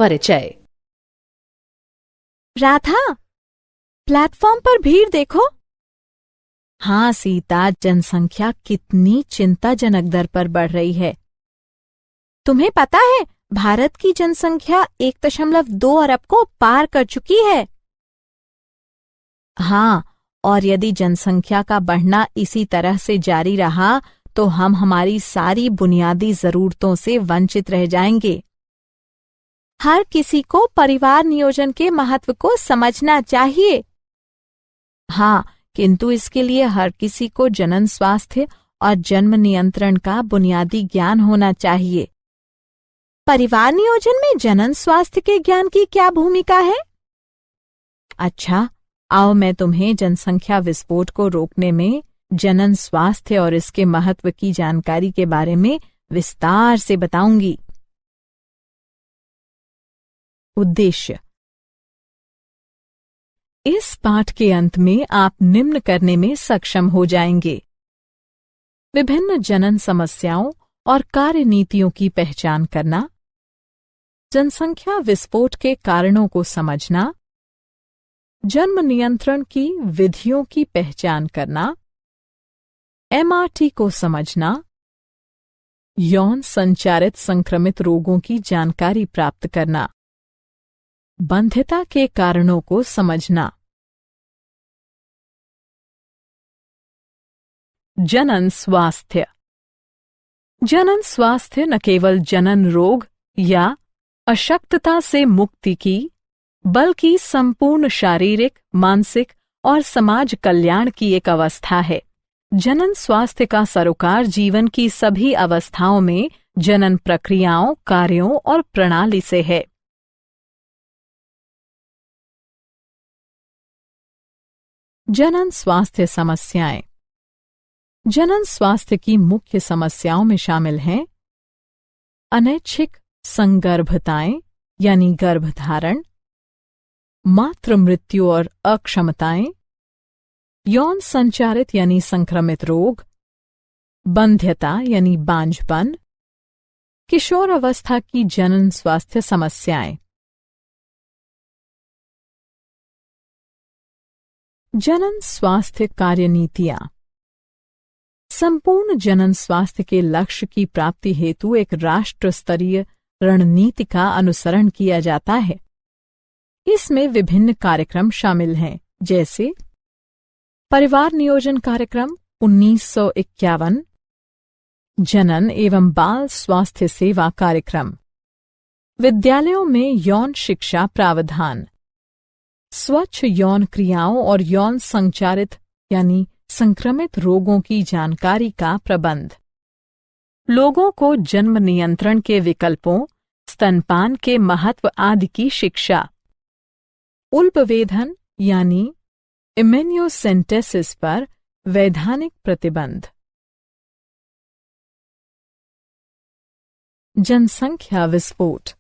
परिचय। राधा, प्लेटफॉर्म पर भीड़ देखो। हाँ सीता, जनसंख्या कितनी चिंताजनक दर पर बढ़ रही है। तुम्हें पता है, भारत की जनसंख्या 1.2 अरब को पार कर चुकी है। हाँ, और यदि जनसंख्या का बढ़ना इसी तरह से जारी रहा तो हम हमारी सारी बुनियादी जरूरतों से वंचित रह जाएंगे। हर किसी को परिवार नियोजन के महत्व को समझना चाहिए। हाँ, किंतु इसके लिए हर किसी को जनन स्वास्थ्य और जन्म नियंत्रण का बुनियादी ज्ञान होना चाहिए। परिवार नियोजन में जनन स्वास्थ्य के ज्ञान की क्या भूमिका है? अच्छा, आओ मैं तुम्हें जनसंख्या विस्फोट को रोकने में जनन स्वास्थ्य और इसके महत्व की जानकारी के बारे में विस्तार से बताऊंगी। उद्देश्य। इस पाठ के अंत में आप निम्न करने में सक्षम हो जाएंगे: विभिन्न जनन समस्याओं और कार्यनीतियों की पहचान करना, जनसंख्या विस्फोट के कारणों को समझना, जन्म नियंत्रण की विधियों की पहचान करना, MRT को समझना, यौन संचारित संक्रमित रोगों की जानकारी प्राप्त करना, बंध्यता के कारणों को समझना। जनन स्वास्थ्य। जनन स्वास्थ्य न केवल जनन रोग या अशक्तता से मुक्ति की, बल्कि संपूर्ण शारीरिक, मानसिक और समाज कल्याण की एक अवस्था है। जनन स्वास्थ्य का सरोकार जीवन की सभी अवस्थाओं में जनन प्रक्रियाओं, कार्यों और प्रणाली से है। जनन स्वास्थ्य समस्याएं। जनन स्वास्थ्य की मुख्य समस्याओं में शामिल हैं अनैच्छिक संगर्भताएं यानी गर्भधारण, मातृ मृत्यु और अक्षमताएं, यौन संचारित यानी संक्रमित रोग, बंध्यता यानी बांझपन, किशोर अवस्था की जनन स्वास्थ्य समस्याएं। जनन स्वास्थ्य कार्यनीतियां। संपूर्ण जनन स्वास्थ्य के लक्ष्य की प्राप्ति हेतु एक राष्ट्र स्तरीय रणनीति का अनुसरण किया जाता है। इसमें विभिन्न कार्यक्रम शामिल हैं, जैसे परिवार नियोजन कार्यक्रम 1951, जनन एवं बाल स्वास्थ्य सेवा कार्यक्रम, विद्यालयों में यौन शिक्षा प्रावधान, स्वच्छ यौन क्रियाओं और यौन संचारित यानी संक्रमित रोगों की जानकारी का प्रबंध, लोगों को जन्म नियंत्रण के विकल्पों, स्तनपान के महत्व आदि की शिक्षा, उल्पवेधन यानी इम्यूनोसेंटेसिस पर वैधानिक प्रतिबंध। जनसंख्या विस्फोट।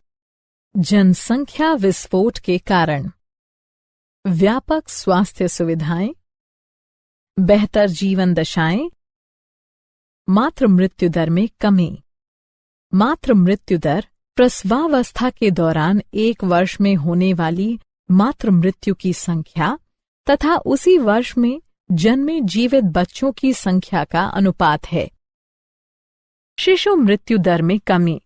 जनसंख्या विस्फोट के कारण व्यापक स्वास्थ्य सुविधाएं, बेहतर जीवन दशाएं, मातृ मृत्यु दर में कमी। मातृ मृत्यु दर प्रसवावस्था के दौरान 1 वर्ष में होने वाली मातृ मृत्यु की संख्या तथा उसी वर्ष में जन्मे जीवित बच्चों की संख्या का अनुपात है। शिशु मृत्यु दर में कमी।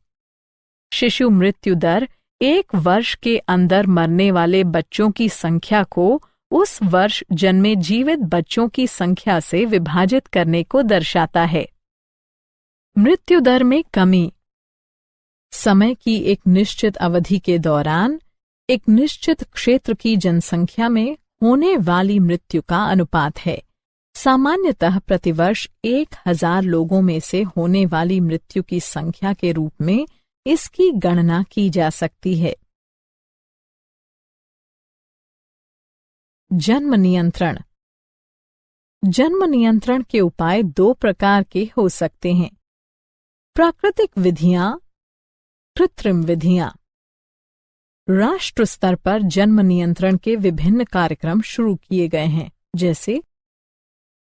शिशु मृत्यु दर 1 वर्ष के अंदर मरने वाले बच्चों की संख्या को उस वर्ष जन्मे जीवित बच्चों की संख्या से विभाजित करने को दर्शाता है। मृत्यु दर में कमी समय की एक निश्चित अवधि के दौरान एक निश्चित क्षेत्र की जनसंख्या में होने वाली मृत्यु का अनुपात है। सामान्यतः प्रतिवर्ष 1000 लोगों में से होने वाली मृत्यु की संख्या के रूप में इसकी गणना की जा सकती है। जन्म नियंत्रण। जन्म नियंत्रण के उपाय 2 प्रकार के हो सकते हैं: प्राकृतिक विधियां, कृत्रिम विधियां। राष्ट्र स्तर पर जन्म नियंत्रण के विभिन्न कार्यक्रम शुरू किए गए हैं, जैसे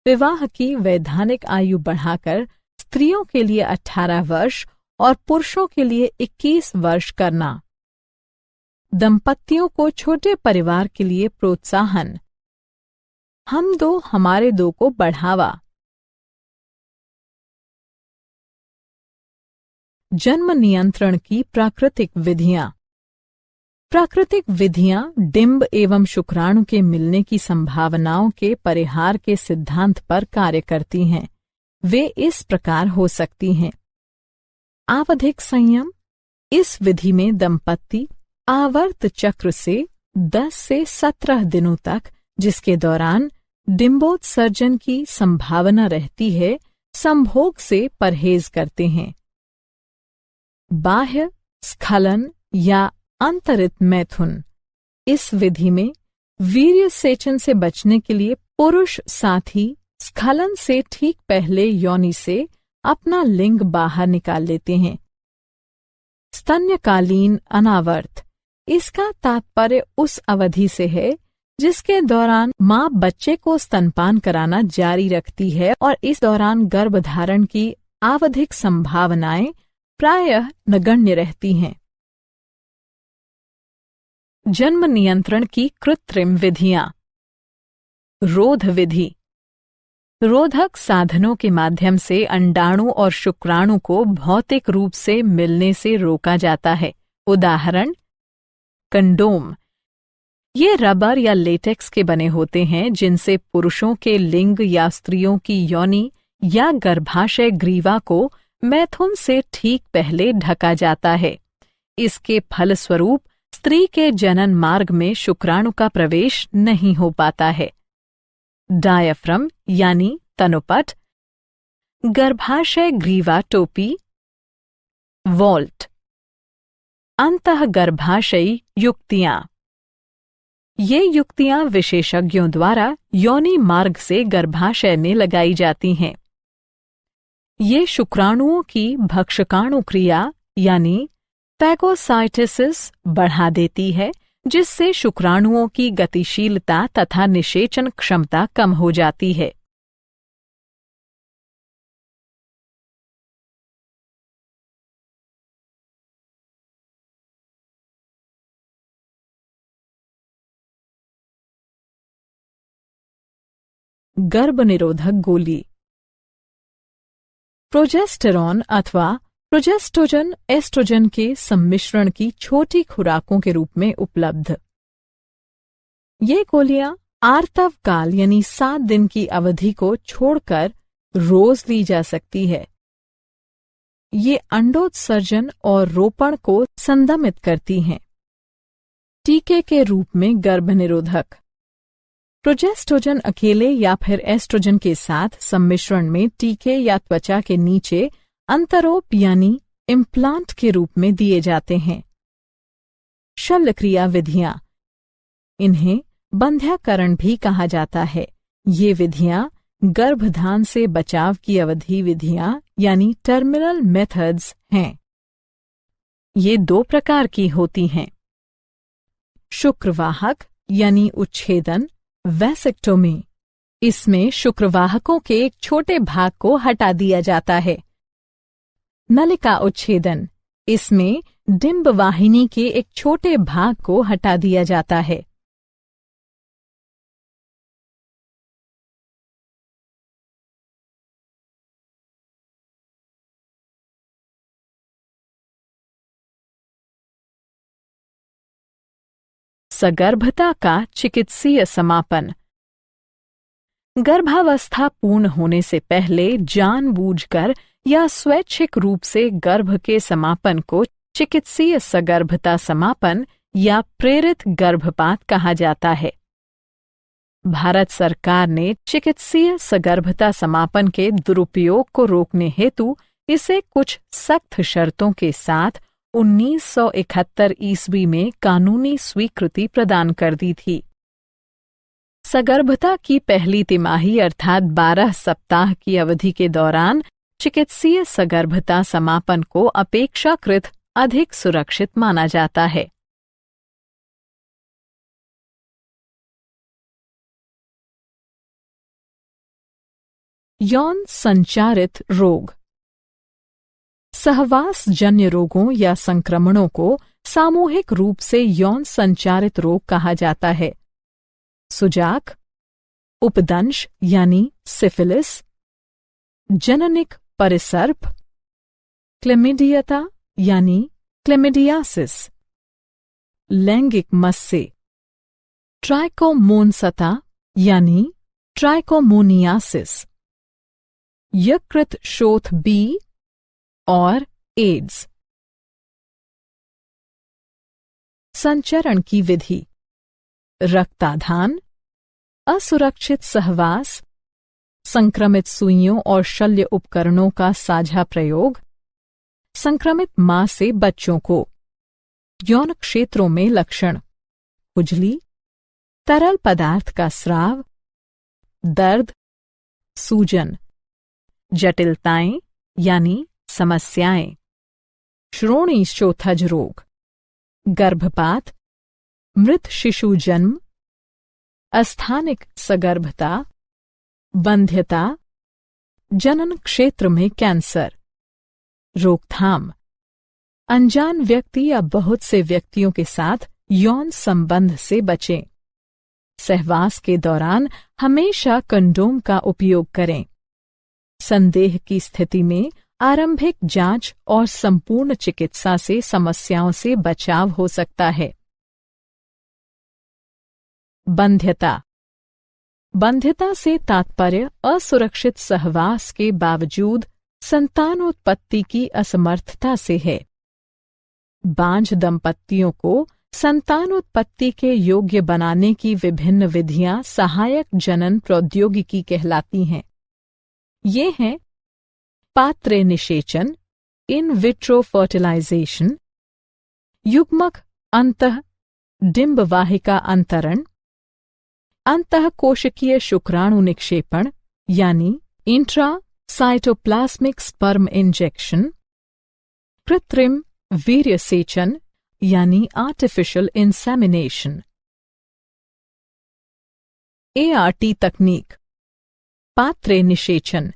विवाह की वैधानिक आयु बढ़ाकर स्त्रियों के लिए 18 वर्ष और पुरुषों के लिए 21 वर्ष करना, दंपतियों को छोटे परिवार के लिए प्रोत्साहन। हम दो हमारे दो को बढ़ावा। जन्म नियंत्रण की प्राकृतिक विधियां। प्राकृतिक विधियां डिंब एवं शुक्राणु के मिलने की संभावनाओं के परिहार के सिद्धांत पर कार्य करती हैं। वे इस प्रकार हो सकती हैं। आवधिक संयम। इस विधि में दंपति आवर्त चक्र से 10 से 17 दिनों तक, जिसके दौरान डिंबोत्सर्जन की संभावना रहती है, संभोग से परहेज करते हैं। बाह्य स्खलन या अंतरित मैथुन। इस विधि में वीर्य सेचन से बचने के लिए पुरुष साथी स्खलन से ठीक पहले योनि से अपना लिंग बाहर निकाल लेते हैं। स्तन्यकालीन अनावर्त। इसका तात्पर्य उस अवधि से है जिसके दौरान मां बच्चे को स्तनपान कराना जारी रखती है और इस दौरान गर्भधारण की आवधिक संभावनाएं प्रायः नगण्य रहती हैं। जन्म नियंत्रण की कृत्रिम विधियां। रोध विधि। रोधक साधनों के माध्यम से अंडाणु और शुक्राणु को भौतिक रूप से मिलने से रोका जाता है। उदाहरण कंडोम। ये रबर या लेटेक्स के बने होते हैं जिनसे पुरुषों के लिंग या स्त्रियों की योनि या गर्भाशय ग्रीवा को मैथुन से ठीक पहले ढका जाता है। इसके फलस्वरूप स्त्री के जनन मार्ग में शुक्राणु का प्रवेश नहीं हो पाता है। डायाफ्राम यानी तनुपट, गर्भाशय ग्रीवा टोपी, वॉल्ट। अंतःगर्भाशयी युक्तियां। ये युक्तियां विशेषज्ञों द्वारा योनि मार्ग से गर्भाशय में लगाई जाती हैं। ये शुक्राणुओं की भक्षकाणु क्रिया यानी फैगोसाइटोसिस बढ़ा देती है, जिससे शुक्राणुओं की गतिशीलता तथा निषेचन क्षमता कम हो जाती है। गर्भनिरोधक गोली। प्रोजेस्टेरॉन अथवा प्रोजेस्टोजन एस्ट्रोजन के सम्मिश्रण की छोटी खुराकों के रूप में उपलब्ध। ये गोलियां आर्तव काल यानी 7 दिन की अवधि को छोड़कर रोज ली जा सकती है। ये अंडोत्सर्जन और रोपण को संदमित करती हैं। टीके के रूप में गर्भनिरोधक। प्रोजेस्टोजन अकेले या फिर एस्ट्रोजन के साथ सम्मिश्रण में टीके या त्वचा के नीचे अंतरोप यानी इम्प्लांट के रूप में दिए जाते हैं। शल्यक्रिया विधियां। इन्हें बंध्याकरण भी कहा जाता है। ये विधियां गर्भधान से बचाव की अवधि विधियां यानी टर्मिनल मेथड्स हैं। ये 2 प्रकार की होती हैं। शुक्रवाहक यानी उच्छेदन, वैसेक्टोमी। इसमें शुक्रवाहकों के एक छोटे भाग को हटा दिया जाता है। नलिका उच्छेदन। इसमें डिंब वाहिनी के एक छोटे भाग को हटा दिया जाता है। सगर्भता का चिकित्सीय समापन। गर्भावस्था पूर्ण होने से पहले जानबूझकर या स्वैच्छिक रूप से गर्भ के समापन को चिकित्सीय सगर्भता समापन या प्रेरित गर्भपात कहा जाता है। भारत सरकार ने चिकित्सीय सगर्भता समापन के दुरुपयोग को रोकने हेतु इसे कुछ सख्त शर्तों के साथ 1971 ईस्वी में कानूनी स्वीकृति प्रदान कर दी थी। सगर्भता की पहली तिमाही अर्थात 12 सप्ताह की अवधि के दौरान चिकित्सीय सगर्भता समापन को अपेक्षाकृत अधिक सुरक्षित माना जाता है। यौन संचारित रोग। सहवास जन्य रोगों या संक्रमणों को सामूहिक रूप से यौन संचारित रोग कहा जाता है। सुजाक, उपदंश यानी सिफिलिस, जननिक परिसर्प, क्लेमिडियता यानी क्लेमिडियासिस, लैंगिक मस्से, ट्राइकोमोनसता यानी ट्राइकोमोनियासिस, यकृत शोथ बी और एड्स। संचरण की विधि: रक्ताधान, असुरक्षित सहवास, संक्रमित सुइयों और शल्य उपकरणों का साझा प्रयोग, संक्रमित मां से बच्चों को। यौन क्षेत्रों में लक्षण: खुजली, तरल पदार्थ का स्राव, दर्द, सूजन, जटिलताएं यानी समस्याएं, श्रोणि शोथज रोग, गर्भपात, मृत शिशु जन्म, अस्थानिक सगर्भता, बंध्यता, जनन क्षेत्र में कैंसर। रोकथाम: अनजान व्यक्ति या बहुत से व्यक्तियों के साथ यौन संबंध से बचें। सहवास के दौरान हमेशा कंडोम का उपयोग करें। संदेह की स्थिति में आरंभिक जांच और संपूर्ण चिकित्सा से समस्याओं से बचाव हो सकता है। बंध्यता: बंध्यता से तात्पर्य असुरक्षित सहवास के बावजूद संतानोत्पत्ति की असमर्थता से है। बांझ दंपतियों को संतानोत्पत्ति के योग्य बनाने की विभिन्न विधियां सहायक जनन प्रौद्योगिकी कहलाती हैं। ये हैं पात्र निषेचन, इन विट्रो फर्टिलाइजेशन, युग्मक अंतः डिंब वाहिका अंतरण, अंतःकोशिकीय शुक्राणु निक्षेपण यानी इंट्रा साइटोप्लाज्मिक स्पर्म इंजेक्शन, कृत्रिम वीर्य सेचन यानी आर्टिफिशियल इंसेमिनेशन। ART तकनीक: पात्र निषेचन।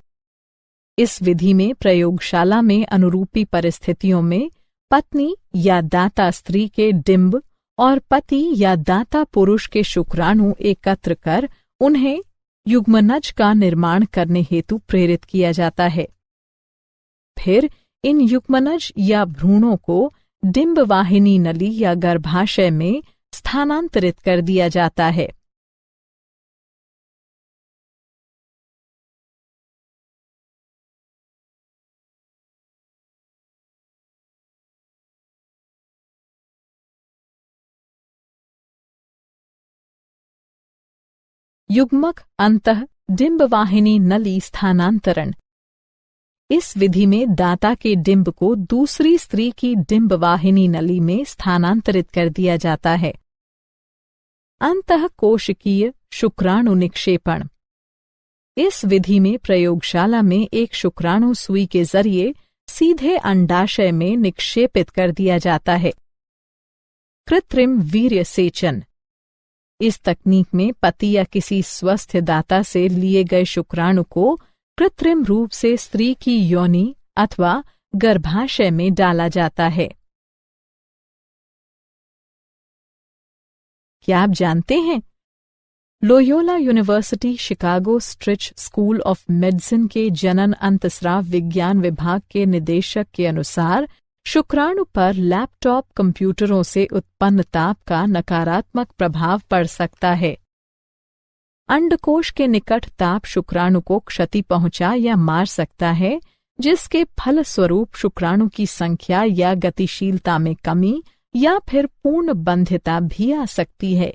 इस विधि में प्रयोगशाला में अनुरूपी परिस्थितियों में पत्नी या दाता स्त्री के डिंब और पति या दाता पुरुष के शुक्राणु एकत्र कर उन्हें युग्मनज का निर्माण करने हेतु प्रेरित किया जाता है। फिर इन युग्मनज या भ्रूणों को डिंबवाहिनी नली या गर्भाशय में स्थानांतरित कर दिया जाता है। युग्मक अंतः डिंबवाहिनी नली स्थानांतरण: इस विधि में दाता के डिंब को दूसरी स्त्री की डिंबवाहिनी नली में स्थानांतरित कर दिया जाता है। अंतःकोशिकीय शुक्राणु निक्षेपण: इस विधि में प्रयोगशाला में एक शुक्राणु सुई के जरिए सीधे अंडाशय में निक्षेपित कर दिया जाता है। कृत्रिम वीर्य सेचन: इस तकनीक में पति या किसी स्वस्थ दाता से लिए गए शुक्राणु को कृत्रिम रूप से स्त्री की योनि अथवा गर्भाशय में डाला जाता है। क्या आप जानते हैं, Loyola university Chicago स्ट्रिच school of medicine के जनन अंतस्राव विज्ञान विभाग के निदेशक के अनुसार शुक्राणु पर लैपटॉप कंप्यूटरों से उत्पन्न ताप का नकारात्मक प्रभाव पड़ सकता है। अंडकोश के निकट ताप शुक्राणु को क्षति पहुंचा या मार सकता है, जिसके फलस्वरूप शुक्राणु की संख्या या गतिशीलता में कमी या फिर पूर्ण बंध्यता भी आ सकती है।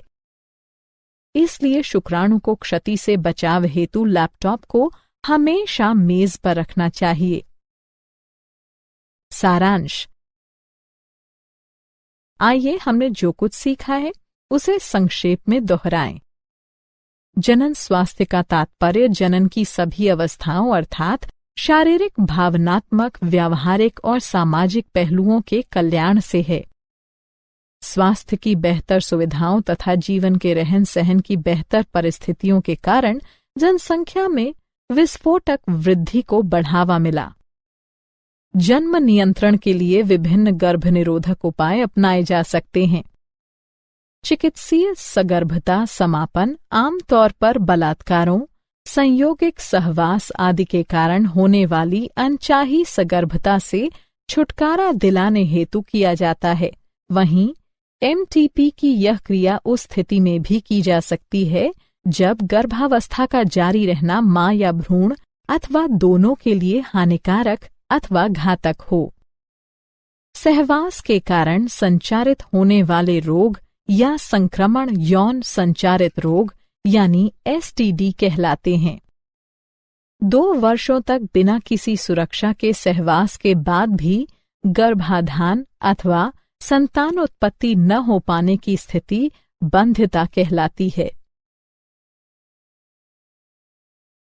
इसलिए शुक्राणु को क्षति से बचाव हेतु लैपटॉप को हमेशा मेज पर रखना चाहिए। सारांश: आइए हमने जो कुछ सीखा है उसे संक्षेप में दोहराएं। जनन स्वास्थ्य का तात्पर्य जनन की सभी अवस्थाओं अर्थात शारीरिक, भावनात्मक, व्यावहारिक और सामाजिक पहलुओं के कल्याण से है। स्वास्थ्य की बेहतर सुविधाओं तथा जीवन के रहन सहन की बेहतर परिस्थितियों के कारण जनसंख्या में विस्फोटक वृद्धि को बढ़ावा मिला। जन्म नियंत्रण के लिए विभिन्न गर्भनिरोधक उपाय अपनाए जा सकते हैं। चिकित्सीय सगर्भता समापन आमतौर पर बलात्कारों, संयोगिक सहवास आदि के कारण होने वाली अनचाही सगर्भता से छुटकारा दिलाने हेतु किया जाता है। वहीं एमटीपी की यह क्रिया उस स्थिति में भी की जा सकती है जब गर्भावस्था का जारी रहना मां या भ्रूण अथवा दोनों के लिए हानिकारक अथवा घातक हो। सहवास के कारण संचारित होने वाले रोग या संक्रमण यौन संचारित रोग यानी एसटीडी कहलाते हैं। 2 वर्षों तक बिना किसी सुरक्षा के सहवास के बाद भी गर्भाधान अथवा संतानोत्पत्ति न हो पाने की स्थिति बंध्यता कहलाती है।